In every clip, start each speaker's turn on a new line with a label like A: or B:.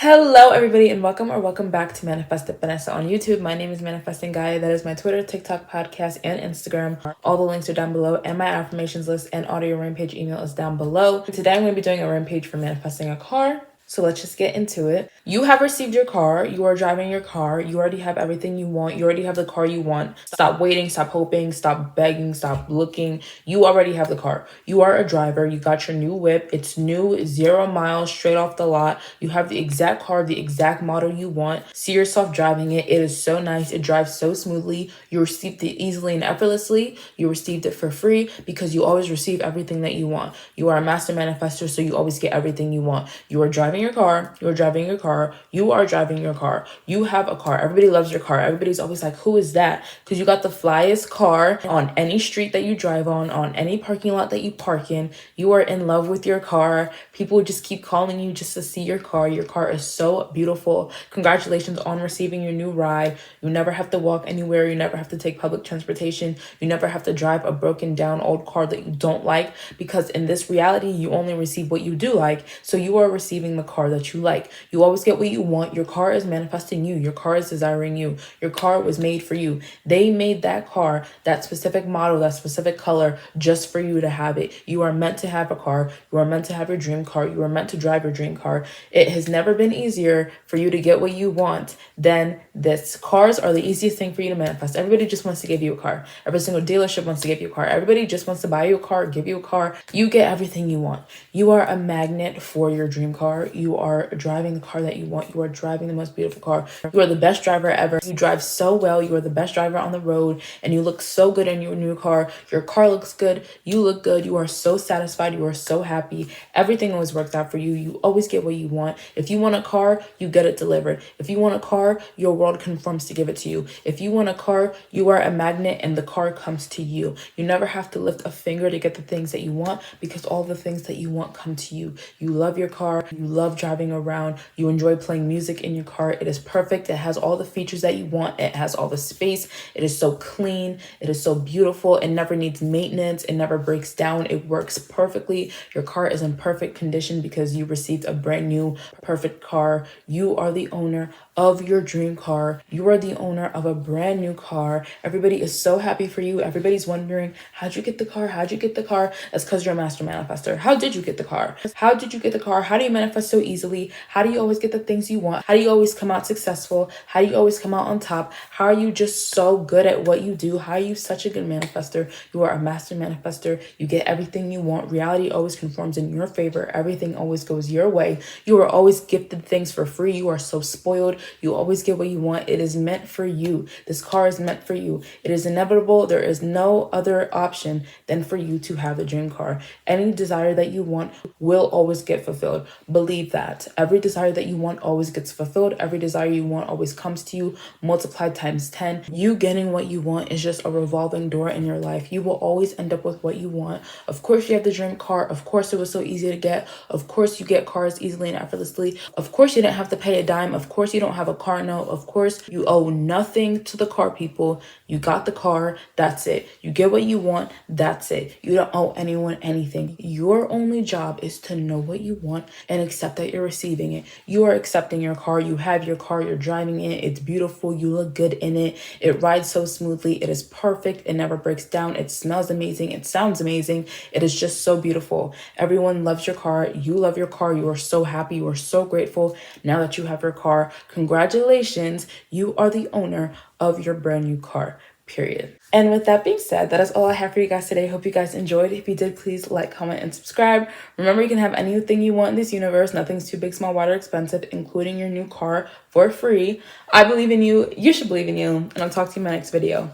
A: Hello everybody and welcome back to Manifest with Finesse on YouTube. My name is Manifesting Guy. That is my Twitter, TikTok, podcast, and Instagram. All the links are down below, and my affirmations list and audio Rampage email is down below. Today I'm going to be doing a Rampage for manifesting a car. So let's just get into it. You have received your car. You are driving your car. You already have everything you want. You already have the car you want. Stop waiting. Stop hoping. Stop begging. Stop looking. You already have the car. You are a driver. You got your new whip. It's new, 0 miles, straight off the lot. You have the exact car, the exact model you want. See yourself driving it. It is so nice. It drives so smoothly. You received it easily and effortlessly. You received it for free because you always receive everything that you want. You are a master manifester, so you always get everything you want. You are driving your car. You are driving your car. You are driving your car. You have a car. Everybody loves your car. Everybody's always like, who is that? Because you got the flyest car on any street that you drive on any parking lot that you park in. You are in love with your car. People just keep calling you just to see your car. Your car is so beautiful. Congratulations on receiving your new ride. You never have to walk anywhere. You never have to take public transportation. You never have to drive a broken down old car that you don't like, because in this reality, you only receive what you do like. So you are receiving the car that you like. You always get what you want. Your car is manifesting you. Your car is desiring you. Your car was made for you. They made that car, that specific model, that specific color, just for you to have it. You are meant to have a car. You are meant to have your dream car. You are meant to drive your dream car. It has never been easier for you to get what you want than this. Cars are the easiest thing for you to manifest. Everybody just wants to give you a car. Every single dealership wants to give you a car. Everybody just wants to buy you a car, give you a car. You get everything you want. You are a magnet for your dream car. You are driving the car that you want. You are driving the most beautiful car. You are the best driver ever. You drive so well. You are the best driver on the road, and you look so good in your new car. Your car looks good. You look good. You are so satisfied. You are so happy. Everything always works out for you. You always get what you want. If you want a car, you get it delivered. If you want a car, your world conforms to give it to you. If you want a car, you are a magnet and the car comes to you. You never have to lift a finger to get the things that you want, because all the things that you want come to you. You love your car. You love driving around. You enjoy playing music in your car. It is perfect. It has all the features that you want. It has all the space. It is so clean. It is so beautiful. It never needs maintenance. It never breaks down. It works perfectly. Your car is in perfect condition because you received a brand new, perfect car. You are the owner of your dream car. You are the owner of a brand new car. Everybody is so happy for you. Everybody's wondering, how'd you get the car? How'd you get the car? That's because you're a master manifester. How did you get the car? How did you get the car? How do you manifest so easily? How do you always get the things you want? How do you always come out successful? How do you always come out on top? How are you just so good at what you do? How are you such a good manifester? You are a master manifester. You get everything you want. Reality always conforms in your favor. Everything always goes your way. You are always gifted things for free. You are so spoiled. You always get what you want. It is meant for you. This car is meant for you. It is inevitable. There is no other option than for you to have the dream car. Any desire that you want will always get fulfilled. Believe that. Every desire that you want always gets fulfilled. Every desire you want always comes to you, multiplied times 10. You getting what you want is just a revolving door in your life. You will always end up with what you want. Of course, you have the dream car. Of course, it was so easy to get. Of course, you get cars easily and effortlessly. Of course, you didn't have to pay a dime. Of course, you don't have a car note. Of course, you owe nothing to the car people. You got the car. That's it. You get what you want. That's it. You don't owe anyone anything. Your only job is to know what you want and accept that you're receiving it. You are accepting your car. You have your car. You're driving it. It's beautiful. You look good in it. It rides so smoothly. It is perfect. It never breaks down. It smells amazing. It sounds amazing. It is just so beautiful. Everyone loves your car. You love your car. You are so happy. You are so grateful now that you have your car. Congratulations. You are the owner of your brand new car. Period. And with that being said, that is all I have for you guys today. Hope you guys enjoyed. If you did, please like, comment, and subscribe. Remember, you can have anything you want in this universe. Nothing's too big, small, wide, or expensive, including your new car for free. I believe in you. You should believe in you. And I'll talk to you in my next video.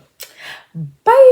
A: Bye.